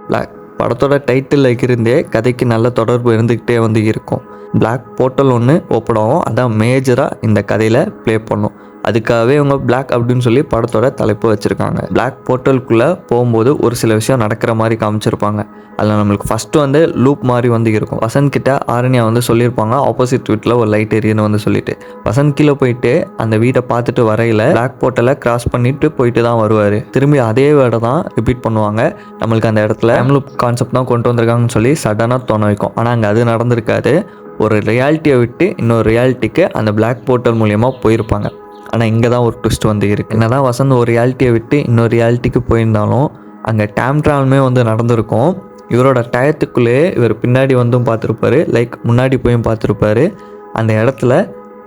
Black படத்தோட title இருந்தே கதைக்கு நல்ல தொடர்பு இருந்துக்கிட்டே வந்து இருக்கும். பிளாக் போர்ட்டல் ஒன்று ஓப்பன் ஆகும், அதான் மேஜராக இந்த கதையில் ப்ளே பண்ணும். அதுக்காகவே இவங்க பிளாக் அப்படின்னு சொல்லி படத்தோட தலைப்பு வச்சுருக்காங்க. பிளாக் போர்ட்டலுக்குள்ளே போகும்போது ஒரு சில விஷயம் நடக்கிற மாதிரி காமிச்சிருப்பாங்க. அதில் நம்மளுக்கு ஃபஸ்ட்டு வந்து லூப் மாதிரி வந்து இருக்கும். வசந்த் கிட்ட ஆரண்யா வந்து சொல்லியிருப்பாங்க ஆப்போசிட் வீட்டில் ஒரு லைட் எரியுன்னு வந்து சொல்லிட்டு. வசந்த் கீழே போயிட்டு அந்த வீட்டை பார்த்துட்டு வரையில் பிளாக் போர்ட்டலை கிராஸ் பண்ணிட்டு போயிட்டு தான் வருவார். திரும்பி அதே வேர்டை தான் ரிப்பீட் பண்ணுவாங்க. நம்மளுக்கு அந்த இடத்துல டைம் லூப் கான்செப்ட் தான் கொண்டு வந்திருக்காங்கன்னு சொல்லி சடனாக தோண வைக்கும். ஆனால் அங்கே அது நடந்திருக்காது. ஒரு ரியாலிட்டியை விட்டு இன்னொரு ரியாலிட்டிக்கு அந்த பிளாக் போர்ட்டல் மூலியமாக போயிருப்பாங்க. ஆனால் இங்கே தான் ஒரு ட்விஸ்ட் வந்து இருக்குது. என்ன தான் வசந்த் ஒரு ரியாலிட்டியை விட்டு இன்னொரு ரியாலிட்டிக்கு போயிருந்தாலும் அங்கே டைம் ட்ராவலுமே வந்து நடந்திருக்கும். இவரோட டயத்துக்குள்ளேயே இவர் பின்னாடி வந்தும் பார்த்துருப்பாரு, லைக் முன்னாடி போயும் பார்த்துருப்பாரு. அந்த இடத்துல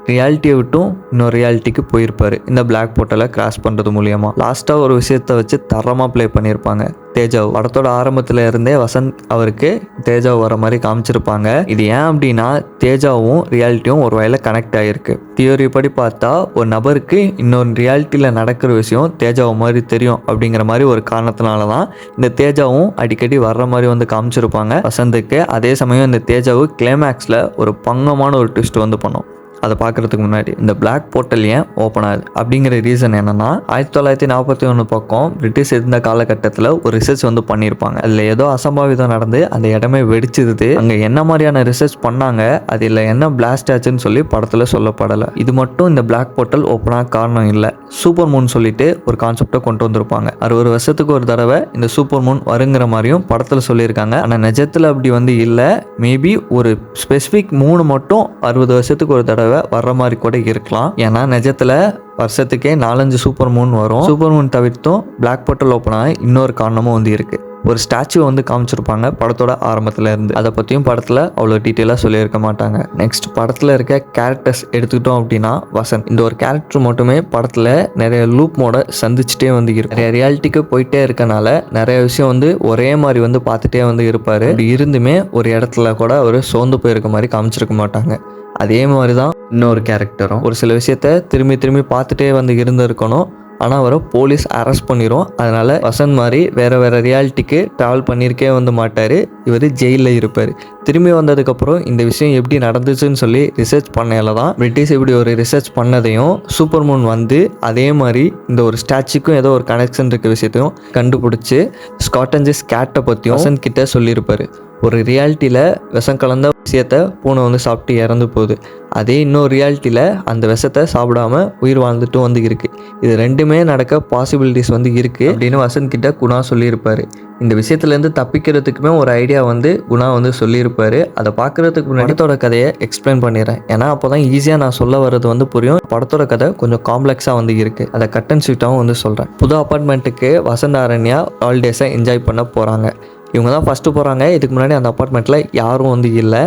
ரியாலிட்டியை விட்டும் இன்னொரு ரியாலிட்டிக்கு போயிருப்பார் இந்த பிளாக் போர்ட்டலை கிராஸ் பண்ணுறது மூலியமாக. லாஸ்ட்டாக ஒரு விஷயத்தை வச்சு தரமாக ப்ளே பண்ணியிருப்பாங்க. தேஜாவ் படத்தோட ஆரம்பத்தில் இருந்தே வசந்த் அவருக்கு தேஜாவ் வர மாதிரி காமிச்சிருப்பாங்க. இது ஏன் அப்படின்னா தேஜாவும் ரியாலிட்டியும் ஒரு வகையில் கனெக்ட் ஆகிருக்கு. தியோரி படி பார்த்தா ஒரு நபருக்கு இன்னொரு ரியாலிட்டியில் நடக்கிற விஷயம் தேஜாவை மாதிரி தெரியும் அப்படிங்கிற மாதிரி ஒரு காரணத்தினால தான் இந்த தேஜாவும் அடிக்கடி வர்ற மாதிரி வந்து காமிச்சிருப்பாங்க வசந்துக்கு. அதே சமயம் இந்த தேஜாவு கிளைமேக்ஸில் ஒரு பங்கமான ஒரு ட்விஸ்ட் வந்து பண்ணும். அதை பார்க்குறதுக்கு முன்னாடி இந்த பிளாக் போர்ட்டல் ஏன் ஓப்பன் ஆகுது அப்படிங்கிற ரீசன் என்னென்னா 1941 பக்கம் பிரிட்டிஷ் இருந்த காலகட்டத்தில் ஒரு ரிசர்ச் வந்து பண்ணியிருப்பாங்க. அதில் ஏதோ அசம்பாவிதம் நடந்து அந்த இடமே வெடிச்சிருது. அங்கே என்ன மாதிரியான ரிசர்ச் பண்ணாங்க, அதில் என்ன பிளாஸ்ட் ஆச்சுன்னு சொல்லி படத்தில் சொல்லப்படலை. இது மட்டும் இந்த பிளாக் போர்ட்டல் ஓப்பனாக காரணம் இல்லை. சூப்பர் மூன் சொல்லிட்டு ஒரு கான்செப்டை கொண்டு வந்திருப்பாங்க. 60 வருஷத்துக்கு ஒரு தடவை இந்த சூப்பர் மூன் வருங்கிற மாதிரியும் படத்தில் சொல்லியிருக்காங்க. ஆனால் நிஜத்தில் அப்படி வந்து இல்லை. மேபி ஒரு ஸ்பெசிஃபிக் மூணு மட்டும் 60 வருஷத்துக்கு ஒரு தடவை வர்ற மாதிரி கூட இருக்கலாம். ஏன்னா நிஜத்துல வருஷத்துக்கே 4-5 சூப்பர் மூன் வரும். சூப்பர் மூன் தவிர்த்தும் பிளாக் போர்ட்டல் ஓப்பன் ஆக இன்னொரு காரணமும் வந்து இருக்கு. ஒரு ஸ்டாச்சு வந்து காமிச்சிருப்பாங்க படத்தோட ஆரம்பத்துல இருந்து. அதை பற்றியும் படத்தில் அவ்வளோ டீட்டெயிலாக சொல்லியிருக்க மாட்டாங்க. நெக்ஸ்ட் படத்தில் இருக்க கேரக்டர்ஸ் எடுத்துக்கிட்டோம் அப்படின்னா வசந்த் இந்த ஒரு கேரக்டர் மட்டுமே படத்தில் நிறைய லூப் மோட சந்திச்சுட்டே வந்து இருக்கு. நிறைய ரியாலிட்டிக்கு போயிட்டே இருக்கனால நிறைய விஷயம் வந்து ஒரே மாதிரி வந்து பார்த்துட்டே வந்து இருப்பார். அப்படி இருந்துமே ஒரு இடத்துல கூட அவர் சோர்ந்து போயிருக்க மாதிரி காமிச்சிருக்க மாட்டாங்க. அதே மாதிரி தான் இன்னொரு கேரக்டரும் ஒரு சில விஷயத்த திரும்பி திரும்பி பார்த்துட்டே வந்து இருந்திருக்கணும். ஆனால் அவரை போலீஸ் அரெஸ்ட் பண்ணிடும். அதனால் வசந்த் மாதிரி வேறு ரியாலிட்டிக்கு ட்ராவல் பண்ணியிருக்கே வந்து மாட்டார். இவர் ஜெயிலில் இருப்பார். திரும்பி வந்ததுக்கப்புறம் இந்த விஷயம் எப்படி நடந்துச்சுன்னு சொல்லி ரிசர்ச் பண்ணையில தான் பிரிட்டிஷ் இப்படி ஒரு ரிசர்ச் பண்ணதையும் சூப்பர் மூன் வந்து அதே மாதிரி இந்த ஒரு ஸ்டாச்சுக்கும் ஏதோ ஒரு கனெக்ஷன் இருக்க விஷயத்தையும் கண்டுபிடிச்சி ஸ்காட்டன்ஜஸ் கேட்டை பற்றியும் வசந்த் கிட்ட சொல்லியிருப்பார். ஒரு ரியாலிட்டியில் விஷம் கலந்த விஷயத்தை பூனை வந்து சாப்பிட்டு இறந்து போகுது. அதே இன்னொரு ரியாலிட்டியில் அந்த விஷத்தை சாப்பிடாம உயிர் வாழ்ந்துட்டு வந்து இருக்குது. இது ரெண்டுமே நடக்க பாசிபிலிட்டிஸ் வந்து இருக்குது அப்படின்னு வசந்த் கிட்ட குணா சொல்லியிருப்பார். இந்த விஷயத்துலேருந்து தப்பிக்கிறதுக்குமே ஒரு ஐடியா வந்து குணா வந்து சொல்லியிருப்பார். அதை பார்க்குறதுக்கு முன்னாடி படத்தோட கதையை எக்ஸ்பிளைன் பண்ணிடுறேன். ஏன்னா அப்போ தான் ஈஸியாக நான் சொல்ல வர்றது வந்து புரியும். படத்தோட கதை கொஞ்சம் காம்ப்ளெக்ஸாக வந்து இருக்குது. அதை கட் அண்ட் ஸ்வீட்டாகவும் வந்து சொல்கிறேன். புது அப்பார்ட்மெண்ட்டுக்கு வசந்த் ஆரண்யா ஹாலிடேஸை என்ஜாய் பண்ண போகிறாங்க. இவங்க தான் ஃபஸ்ட்டு போகிறாங்க. இதுக்கு முன்னாடி அந்த அப்பார்ட்மெண்ட்டில் யாரும் வந்து இல்லை.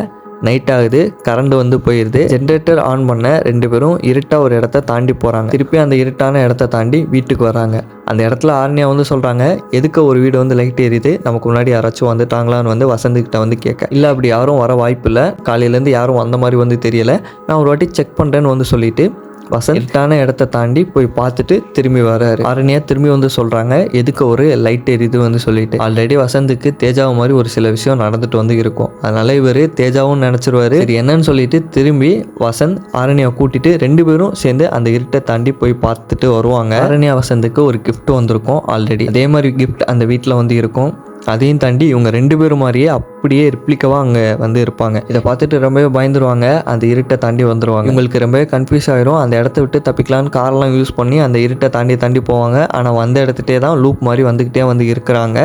நைட் ஆகுது, கரண்ட் வந்து போயிடுது. ஜென்ரேட்டர் ஆன் பண்ண 2 பேரும் இருட்டாக ஒரு இடத்த தாண்டி போகிறாங்க. திருப்பி அந்த இருட்டான இடத்த தாண்டி வீட்டுக்கு வராங்க. அந்த இடத்துல ஆரண்யா வந்து சொல்கிறாங்க, எதுக்கு ஒரு வீடு வந்து லைட் எரியுது, நமக்கு முன்னாடி யாராச்சும் வந்துட்டாங்களான்னு வந்து வசந்த்கிட்ட வந்து கேட்க. இல்லை அப்படி யாரும் வர வாய்ப்பு இல்லை, காலையிலேருந்து யாரும் வந்த மாதிரி வந்து தெரியலை, நான் ஒரு வாட்டி செக் பண்ணுறேன்னு வந்து சொல்லிட்டு வசந்த் இருட்டான இடத்த தாண்டி போய் பார்த்துட்டு திரும்பி வராரு. ஆரண்யா திரும்பி வந்து சொல்கிறாங்க, எதுக்கு ஒரு லைட் எரியுது வந்து சொல்லிட்டு. ஆல்ரெடி வசந்துக்கு தேஜாவு மாதிரி ஒரு சில விஷயம் நடந்துட்டு வந்து இருக்கும். அதனால இவர் தேஜாவும் நினச்சிருவாரு. சரி என்னன்னு சொல்லிட்டு திரும்பி வசந்த் ஆரண்யா கூட்டிட்டு 2 பேரும் சேர்ந்து அந்த இருட்டை தாண்டி போய் பார்த்துட்டு வருவாங்க. ஆரண்யா வசந்துக்கு ஒரு கிஃப்ட் வந்திருக்கும் ஆல்ரெடி. அதே மாதிரி கிஃப்ட் அந்த வீட்டில் வந்து இருக்கும். அதையும் தாண்டி இவங்க 2 பேரும் மாதிரியே அப்படியே ரிப்ளிக்காவாக அங்கே வந்து இருப்பாங்க. இதை பார்த்துட்டு ரொம்பவே பயந்துருவாங்க. அந்த இருட்டை தாண்டி வந்துடுவாங்க. இவங்களுக்கு ரொம்பவே கன்ஃபியூஸ் ஆகிரும். அந்த இடத்த விட்டு தப்பிக்கலான்னு காரெலாம் யூஸ் பண்ணி அந்த இருட்டை தாண்டி போவாங்க. ஆனால் வந்த இடத்துட்டே தான் லூப் மாதிரி வந்துக்கிட்டே வந்து இருக்கிறாங்க.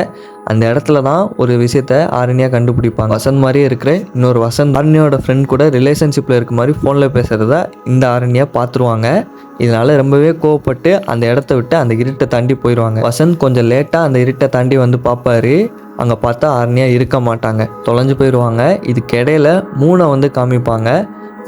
அந்த இடத்துல தான் ஒரு விஷயத்த ஆரண்யா கண்டுபிடிப்பாங்க. வசந்த் மாதிரியே இருக்கிற இன்னொரு வசந்த் ஆரண்யாவோட ஃப்ரெண்ட் கூட ரிலேஷன்ஷிப்பில் இருக்க மாதிரி ஃபோனில் பேசுகிறத இந்த ஆரண்யா பார்த்துருவாங்க. இதனால் ரொம்பவே கோவப்பட்டு அந்த இடத்த விட்டு அந்த இருட்டை தாண்டி போயிடுவாங்க. வசந்த் கொஞ்சம் லேட்டாக அந்த இருட்டை தாண்டி வந்து பார்ப்பாரு. அங்கே பார்த்தா ஆரண்யா இருக்க மாட்டாங்க, தொலைஞ்சு போயிடுவாங்க. இதுக்கு இடையில மூணை வந்து காமிப்பாங்க.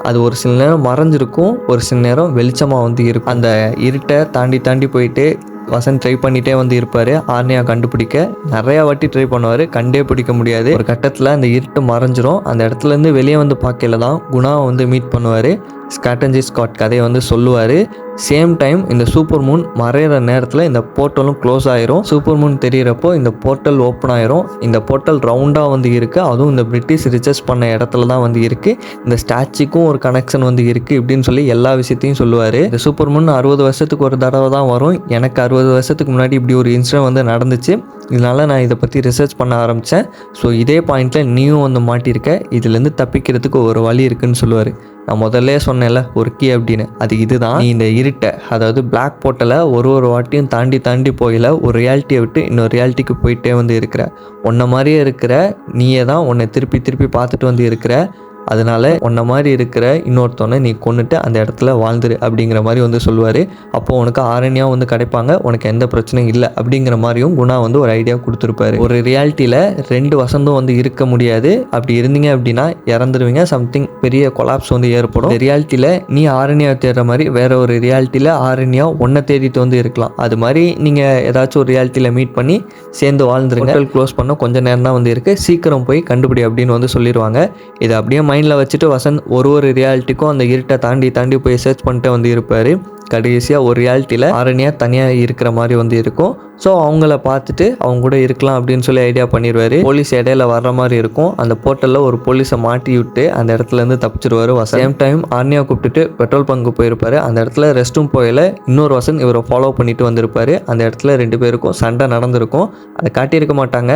அது ஒரு சில நேரம் மறைஞ்சிருக்கும், ஒரு சில நேரம் வெளிச்சமாக வந்து இருக்கும். அந்த இருட்டை தாண்டி போயிட்டு வசந்த் ட்ரை பண்ணிகிட்டே வந்து இருப்பார். ஆரண்யா கண்டுபிடிக்க நிறையா வாட்டி ட்ரை பண்ணுவார், கண்டே பிடிக்க முடியாது. ஒரு கட்டத்தில் அந்த இருட்டு மறைஞ்சிரும். அந்த இடத்துலேருந்து வெளியே வந்து பார்க்கல தான் குணாவை வந்து மீட் பண்ணுவார். ஸ்காட்டன்ஜி ஸ்காட் கதையை வந்து சொல்லுவார். சேம் டைம் இந்த சூப்பர் மூன் மறையிற நேரத்தில் இந்த போர்ட்டலும் க்ளோஸ் ஆயிரும். சூப்பர் மூன் தெரியிறப்போ இந்த போர்ட்டல் ஓப்பன் ஆயிரும். இந்த போர்ட்டல் ரவுண்டாக வந்து இருக்குது, அதுவும் இந்த பிரிட்டிஷ் ரிசர்ச் பண்ண இடத்துல தான் வந்து இருக்குது. இந்த ஸ்டாச்சுக்கும் ஒரு கனெக்ஷன் வந்து இருக்குது இப்படின்னு சொல்லி எல்லா விஷயத்தையும் சொல்லுவார். இந்த சூப்பர் மூன் 60 வருஷத்துக்கு ஒரு தடவை தான் வரும். எனக்கு 60 வருஷத்துக்கு முன்னாடி இப்படி ஒரு இன்சிடென்ட் வந்து நடந்துச்சு, இதனால் நான் இதை பற்றி ரிசர்ச் பண்ண ஆரம்பித்தேன். ஸோ இதே பாயிண்டில் நீயும் வந்து மாட்டியிருக்க, இதுலேருந்து தப்பிக்கிறதுக்கு ஒரு வழி இருக்குதுன்னு சொல்லுவார். நான் முதல்ல சொன்னேன்ல ஒரு கீ அப்படின்னு, அது இதுதான். நீ இந்த இருட்டை, அதாவது பிளாக் போர்ட்டலை ஒரு வாட்டியும் தாண்டி போயில ஒரு ரியாலிட்டியை விட்டு இன்னொரு ரியாலிட்டிக்கு போயிட்டே வந்து இருக்கிற, உன்ன மாதிரியே இருக்கிற நீயே தான் உன்னை திருப்பி பார்த்துட்டு வந்து இருக்கிற. அதனால உன்ன மாதிரி இருக்கிற இன்னொருத்தவனை நீ கொண்டுட்டு அந்த இடத்துல வாழ்ந்துரு அப்படிங்கிற மாதிரி வந்து சொல்லுவார். அப்போது உனக்கு ஆரண்யா வந்து கிடைப்பாங்க, உனக்கு எந்த பிரச்சனையும் இல்லை அப்படிங்கிற மாதிரியும் குணா வந்து ஒரு ஐடியா கொடுத்துருப்பாரு. ஒரு ரியாலிட்டியில் 2 வசந்தும் வந்து இருக்க முடியாது, அப்படி இருந்தீங்க அப்படின்னா இறந்துருவீங்க, சம்திங் பெரிய கொலாப்ஸ் வந்து ஏற்படும். ரியாலிட்டியில் நீ ஆரண்யா தேடுற மாதிரி வேற ஒரு ரியாலிட்டியில் ஆரண்யா உன்னை தேடிட்டு வந்து இருக்கலாம். அது மாதிரி நீங்கள் ஏதாச்சும் ஒரு ரியாலிட்டியில் மீட் பண்ணி சேர்ந்து வாழ்ந்துருங்க. ஹோட்டல் க்ளோஸ் பண்ண கொஞ்சம் நேரம் தான் வந்து இருக்குது, சீக்கிரம் போய் கண்டுபிடி அப்படின்னு வந்து சொல்லிடுவாங்க. இது அப்படியே மைண்டில் வச்சுட்டு வசந்த் ஒரு ரியாலிட்டிக்கும் அந்த இருட்டை தாண்டி போய் சர்ச் பண்ணிட்டு வந்து இருப்பார். கடைசியாக ஒரு ரியாலிட்டியில் ஆரண்யா தனியாக இருக்கிற மாதிரி வந்து இருக்கும். ஸோ அவங்கள பார்த்துட்டு அவங்க கூட இருக்கலாம் அப்படின்னு சொல்லி ஐடியா பண்ணிடுவார். போலீஸ் இடையில வர்ற மாதிரி இருக்கும், அந்த போர்ட்டலில் ஒரு போலீஸை மாட்டி விட்டு அந்த இடத்துலேருந்து தப்பிச்சிருவார் வசந்த். சேம் டைம் ஆரண்யா கூப்பிட்டுட்டு பெட்ரோல் பங்கு போயிருப்பார். அந்த இடத்துல ரெஸ்ட்டும் போயில இன்னொரு வசந்த் இவரை ஃபாலோ பண்ணிட்டு வந்திருப்பார். அந்த இடத்துல 2 பேருக்கும் சண்டை நடந்திருக்கும், அதை காட்டியிருக்க மாட்டாங்க.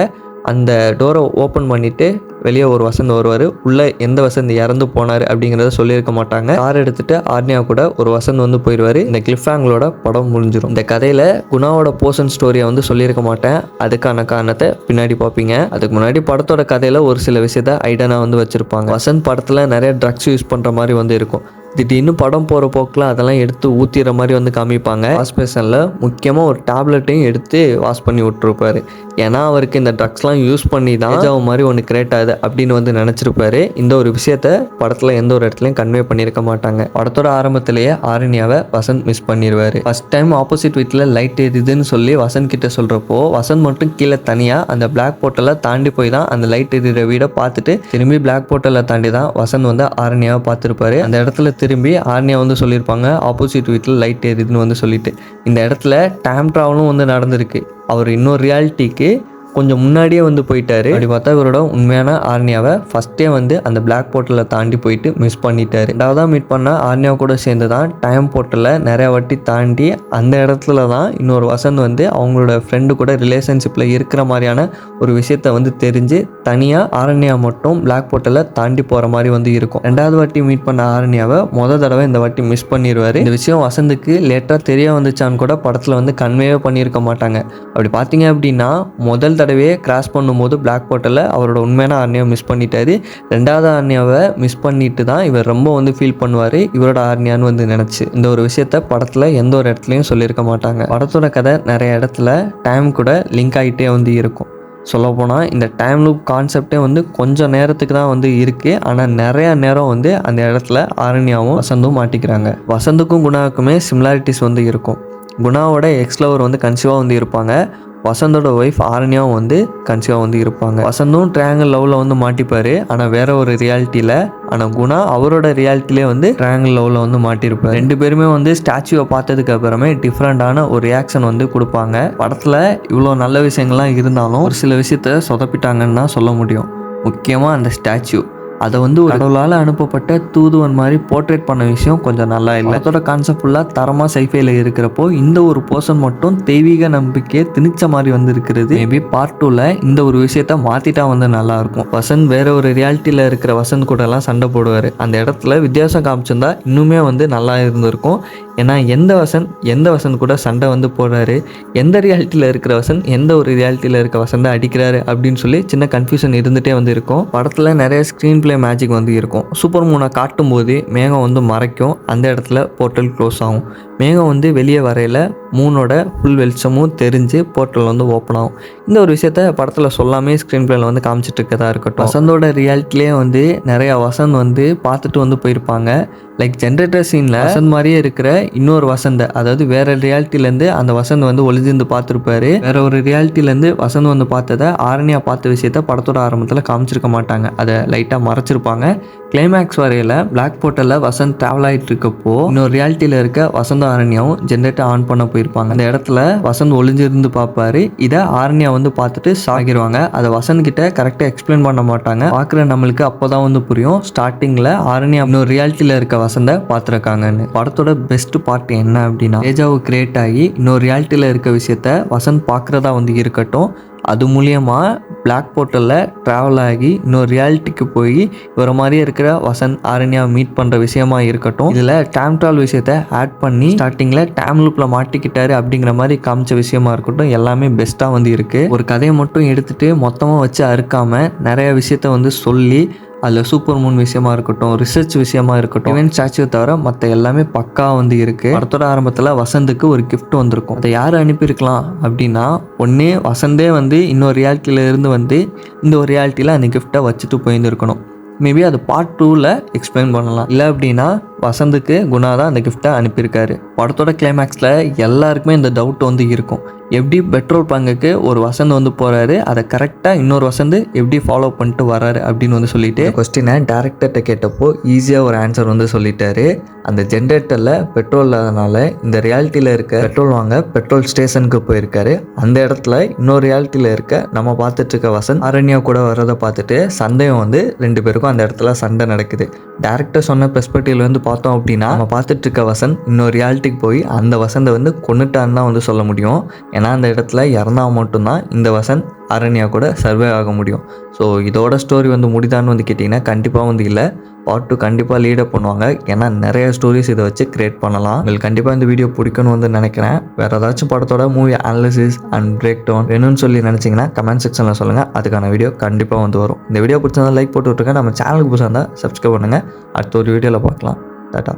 அந்த டோரை ஓப்பன் பண்ணிவிட்டு வெளியே ஒரு வசந்த் வருவார். உள்ளே எந்த வசந்த் இறந்து போனார் அப்படிங்கிறத சொல்லியிருக்க மாட்டாங்க. கார் எடுத்துகிட்டு ஆர்னியா கூட ஒரு வசந்த் வந்து போயிடுவார். இந்த கிளிஃப்ஹாங்கரோட படம் முடிஞ்சிடும். இந்த கதையில் குணாவோட போர்ஷன் ஸ்டோரியை வந்து சொல்லியிருக்க மாட்டேன், அதுக்கான காரணத்தை பின்னாடி பார்ப்பீங்க. அதுக்கு முன்னாடி படத்தோட கதையில் ஒரு சில விஷயத்த ஐடனாக வந்து வச்சுருப்பாங்க. வசந்த் படத்தில் நிறைய ட்ரக்ஸ் யூஸ் பண்ணுற மாதிரி வந்து இருக்கும். திடீர்னு படம் போகிற போக்கில் அதெல்லாம் எடுத்து ஊற்றிற மாதிரி வந்து காமிப்பாங்க. வாஷ் பேஷனில் முக்கியமாக ஒரு டேப்லெட்டையும் எடுத்து வாஷ் பண்ணி விட்டுருப்பாரு. ஏன்னா அவருக்கு இந்த ட்ரக்ஸ்லாம் யூஸ் பண்ணி தான் ஜாவ் மாதிரி ஒன்று கிரியேட் ஆகுது அப்படின்னு வந்து நினச்சிருப்பாரு. இந்த ஒரு விஷயத்த படத்தில் எந்த ஒரு இடத்துலையும் கன்வே பண்ணியிருக்க மாட்டாங்க. படத்தோட ஆரம்பத்திலேயே ஆரண்யாவை வசந்த் மிஸ் பண்ணிடுவார். ஃபர்ஸ்ட் டைம் ஆப்போசிட் வீட்டில் லைட் எரியுதுன்னு சொல்லி வசந்த் கிட்ட சொல்கிறப்போ வசந்த் மட்டும் கீழே தனியாக அந்த பிளாக் போர்ட்டலை தாண்டி போய் தான் அந்த லைட் எரியிற வீடை பார்த்துட்டு திரும்பி பிளாக் போர்ட்டலை தாண்டி தான் வசந்த் வந்து ஆரண்யாவை பார்த்துருப்பாரு. அந்த இடத்துல திரும்பி ஆர்னியா வந்து சொல்லியிருப்பாங்க ஆப்போசிட் வீட்டில் லைட் எரியுதுன்னு வந்து சொல்லிட்டு. இந்த இடத்துல டைம் ட்ராவலும் வந்து நடந்திருக்கு. அவர் இன்னொரு ரியாலிட்டிக்கு கொஞ்சம் முன்னாடியே வந்து போயிட்டாரு. அப்படி பார்த்தா இவரோட உண்மையான ஆர்னியாவை ஃபர்ஸ்டே வந்து அந்த பிளாக் போர்ட்டலை தாண்டி போயிட்டு மிஸ் பண்ணிட்டாரு. ரெண்டாவதாக மீட் பண்ண ஆர்னியா கூட சேர்ந்து தான் டைம் போர்ட்டலை நிறைய வாட்டி தாண்டி அந்த இடத்துல தான் இன்னொரு வசந்த் வந்து அவங்களோட ஃப்ரெண்டு கூட ரிலேஷன்ஷிப்பில் இருக்கிற மாதிரியான ஒரு விஷயத்த வந்து தெரிஞ்சு தனியாக ஆரண்யா மட்டும் பிளாக் போர்ட்டலை தாண்டி போகிற மாதிரி வந்து இருக்கும். 2வது வாட்டி மீட் பண்ண ஆரண்யாவை தடவை இந்த வாட்டி மிஸ் பண்ணிடுவார். இந்த விஷயம் வசந்துக்கு லேட்டாக தெரிய வந்துச்சான்னு கூட படத்தில் வந்து கன்வேவே பண்ணியிருக்க மாட்டாங்க. அப்படி பார்த்தீங்க அப்படின்னா முதல் தடவையே கிராஸ் பண்ணும்போது பிளாக் போர்ட்டலில் அவரோட உண்மையான ஆர்னியாவை மிஸ் பண்ணிட்டாரு. 2வது ஆர்னியாவை மிஸ் பண்ணிட்டு தான் இவர் ரொம்ப வந்து ஃபீல் பண்ணுவார் இவரோட ஆர்னியான்னு வந்து நினச்சி. இந்த ஒரு விஷயத்த படத்தில் எந்த ஒரு இடத்துலையும் சொல்லியிருக்க மாட்டாங்க. படத்தோட கதை நிறைய இடத்துல டைம் கூட லிங்க் ஆகிட்டே வந்து இருக்கும். சொல்லப்போனால் இந்த டைம் லூப் கான்செப்டே வந்து கொஞ்சம் நேரத்துக்கு தான் வந்து இருக்குது. ஆனால் நிறையா நேரம் வந்து அந்த இடத்துல ஆரண்யாவும் வசந்தும் மாட்டிக்கிறாங்க. வசந்துக்கும் குணாவுக்குமே சிமிலாரிட்டிஸ் வந்து இருக்கும். குணாவோட எக்ஸ்லவர் வந்து கன்சீவாக வந்து இருப்பாங்க. வசந்தோட ஒய்ஃப் ஆரண்யாவும் வந்து கன்சீவாக வந்து இருப்பாங்க. வசந்தும் ட்ரையாங்கிள் லவ்வில் வந்து மாட்டிப்பார், ஆனால் வேற ஒரு ரியாலிட்டியில். ஆனால் குணா அவரோட ரியாலிட்டிலே வந்து ட்ரையாங்கிள் லவ்வில் வந்து மாட்டியிருப்பார். 2 பேருமே வந்து ஸ்டாச்சுவை பார்த்ததுக்கு அப்புறமே டிஃப்ரெண்டான ஒரு ரியாக்ஷன் வந்து கொடுப்பாங்க. படத்தில் இவ்வளோ நல்ல விஷயங்கள்லாம் இருந்தாலும் ஒரு சில விஷயத்த சொதப்பிட்டாங்கன்னு தான் சொல்ல முடியும். முக்கியமாக அந்த ஸ்டாச்சு அதை வந்து ஒரு கடவுளால் அனுப்பப்பட்ட தூதுவன் மாதிரி போர்ட்ரேட் பண்ண விஷயம் கொஞ்சம் நல்லா இல்லை. அதோட கான்செப்ட் ஃபுல்லாக தரமாக சைஃபைல இருக்கிறப்போ இந்த ஒரு போர்ஷன் மட்டும் தெய்வீக நம்பிக்கையை திணிச்ச மாதிரி வந்து இருக்கிறது. மேபி பார்ட் 2ல இந்த ஒரு விஷயத்த மாற்றிட்டா வந்து நல்லாயிருக்கும். வசந்த் வேற ஒரு ரியாலிட்டியில் இருக்கிற வசந்த் கூட எல்லாம் சண்டை போடுவார். அந்த இடத்துல வித்தியாசம் காமிச்சிருந்தா இன்னுமே வந்து நல்லா இருந்திருக்கும். ஏன்னா எந்த வசந்த் கூட சண்டை வந்து போடுறாரு, எந்த ரியாலிட்டியில் இருக்கிற வசந்த் எந்த ஒரு ரியாலிட்டியில் இருக்க வசந்தை அடிக்கிறாரு அப்படின்னு சொல்லி சின்ன கன்ஃபியூஷன் இருந்துகிட்டே வந்து இருக்கும். படத்தில் நிறைய ஸ்க்ரீன் பிளே மேஜிக் வந்து இருக்கும். சூப்பர் மூனை காட்டும் போது மேகம் வந்து மறைக்கும், அந்த இடத்துல போர்ட்டல் க்ளோஸ் ஆகும். மேகம் வந்து வெளியே வரையில் மூனோட ஃபுல் வெளிச்சமும் தெரிஞ்சு போர்ட்டல் வந்து ஓப்பன் ஆகும். இந்த ஒரு விஷயத்த படத்தில் சொல்லாமே ஸ்க்ரீன் பிளேல வந்து காமிச்சிட்டு இருக்கதா இருக்கட்டும். வசந்தோட ரியாலிட்டிலே வந்து நிறையா வசந்த் வந்து பார்த்துட்டு வந்து போயிருப்பாங்க. லைக் ஜென்ரேட்டர் சீனில் வசந்த் மாதிரியே இருக்கிற இன்னொரு வசந்தை, அதாவது வேற ரியாலிட்டிலேருந்து அந்த வசந்த் வந்து ஒளிஞ்சிருந்து பார்த்துருப்பாரு. வேற ஒரு ரியாலிட்டிலேருந்து வசந்த் வந்து பார்த்ததை ஆரண்யா பார்த்த விஷயத்த படத்தோட ஆரம்பத்தில் காமிச்சிருக்க மாட்டாங்க, அதை லைட்டாக மறைச்சிருப்பாங்க. கிளைமேக்ஸ் வரையில் பிளாக் போர்ட்டலில் வசந்த் ட்ராவல் ஆகிட்டு இருக்கப்போ இன்னொரு ரியாலிட்டியில் இருக்க வசந்தும் ஆரண்யாவும் ஜென்ரேட்டர் ஆன் பண்ண போயிருப்பாங்க. அந்த இடத்துல வசந்த் ஒளிஞ்சிருந்து பார்ப்பாரு. இதை ஆரண்யா வந்து பார்த்துட்டு சாகிடுவாங்க. அதை வசந்த் கிட்ட கரெக்டாக எக்ஸ்பிளைன் பண்ண மாட்டாங்க. பார்க்குற நம்மளுக்கு அப்போதான் வந்து புரியும் ஸ்டார்டிங்கில் ஆரண்யா இன்னொரு ரியாலிட்டியில் இருக்க வசந்தை பார்த்துருக்காங்கன்னு. படத்தோட பெஸ்ட் பார்ட் என்ன அப்படின்னா ஏஜாவு கிரியேட் ஆகி இன்னொரு ரியாலிட்டியில் இருக்க விஷயத்த வசந்த் பார்க்குறதா வந்து இருக்கட்டும், அது மூலியமாக பிளாக் போர்ட்டலில் ட்ராவல் ஆகி இன்னொரு ரியாலிட்டிக்கு போய் இவர மாதிரியே இருக்கிற வசந்த் ஆரண்யா மீட் பண்ணுற விஷயமா இருக்கட்டும், இதில் டைம் ட்ராவல் விஷயத்த ஆட் பண்ணி ஸ்டார்டிங்கில் டைம் லூப்பில் மாட்டிக்கிட்டாரு அப்படிங்கிற மாதிரி காமிச்ச விஷயமா இருக்கட்டும், எல்லாமே பெஸ்ட்டாக வந்து இருக்குது. ஒரு கதையை மட்டும் எடுத்துகிட்டு மொத்தமாக வச்சு அறுக்காமல் நிறைய விஷயத்த வந்து சொல்லி அதில் சூப்பர் மூன் விஷயமா இருக்கட்டும், ரிசர்ச் விஷயமா இருக்கட்டும், இவன் ஸ்டாச்சுவை தவிர மற்ற எல்லாமே பக்கா வந்து இருக்குது. படத்தோட ஆரம்பத்தில் வசந்துக்கு ஒரு கிஃப்ட் வந்திருக்கும். அதை யார் அனுப்பியிருக்கலாம் அப்படின்னா, ஒன்று வசந்தே வந்து இன்னொரு ரியாலிட்டியில இருந்து வந்து இந்த ஒரு ரியாலிட்டியில் அந்த கிஃப்ட்டை வச்சுட்டு போயிருந்துருக்கணும். மேபி அது பார்ட் 2ல் எக்ஸ்பிளைன் பண்ணலாம். இல்லை அப்படின்னா வசந்துக்கு குணா தான் அந்த கிஃப்ட்டை அனுப்பியிருக்காரு. படத்தோட கிளைமேக்ஸில் எல்லாருக்குமே இந்த டவுட் வந்து இருக்கும். எப்படி பெட்ரோல் பங்குக்கு ஒரு வசந்த் வந்து போகிறாரு, அதை கரெக்டாக இன்னொரு வசந்த் எப்படி ஃபாலோ பண்ணிட்டு வர்றாரு அப்படின்னு வந்து சொல்லிட்டு கொஸ்டினை டேரக்டர்கிட்ட கேட்டப்போ ஈஸியாக ஒரு ஆன்சர் வந்து சொல்லிட்டாரு. அந்த ஜென்ரேட்டரில் பெட்ரோல் இல்லாதனால இந்த ரியாலிட்டியில் இருக்க பெட்ரோல் வாங்க பெட்ரோல் ஸ்டேஷனுக்கு போயிருக்காரு. அந்த இடத்துல இன்னொரு ரியாலிட்டியில் இருக்க நம்ம பார்த்துட்டு இருக்க வசந்த் ஆரண்யா கூட வர்றதை பார்த்துட்டு சந்தேகம் வந்து 2 பேருக்கும் அந்த இடத்துல சண்டை நடக்குது. டேரக்டர் சொன்ன பெர்ஸ்பெக்டிவ்ல வந்து பார்த்தோம் அப்படின்னா நம்ம பார்த்துட்டு இருக்க வசந்த் இன்னொரு ரியாலிட்டிக்கு போய் அந்த வசந்தை வந்து கொன்னுட்டான்னு தான் வந்து சொல்ல முடியும். ஏன்னா அந்த இடத்துல இறந்தா மட்டும்தான் இந்த வசந்த் ஆரண்யா கூட சர்வே ஆக முடியும். ஸோ இதோட ஸ்டோரி வந்து முடிதான்னு வந்து கேட்டிங்கன்னா கண்டிப்பாக வந்து இல்லை. பார்ட் 2 கண்டிப்பாக லீடப் பண்ணுவாங்க. ஏன்னா நிறைய ஸ்டோரிஸ் இதை வச்சு கிரியேட் பண்ணலாம். உங்களுக்கு கண்டிப்பாக இந்த வீடியோ பிடிக்கும்னு வந்து நினைக்கிறேன். வேறு ஏதாச்சும் படத்தோட movie analysis and breakdown வேணும்னு சொல்லி நினச்சிங்கன்னா கமெண்ட் செக்ஷனில் சொல்லுங்கள். அதுக்கான வீடியோ கண்டிப்பாக வந்து வரும். இந்த வீடியோ பிடிச்சிருந்தா லைக் போட்டு விட்டுருங்க. நம்ம சேனலுக்கு புதுசாக இருந்தால் சப்ஸ்கிரைப் பண்ணுங்கள். அடுத்த ஒரு வீடியோவில் பார்க்கலாம். டாட்டா.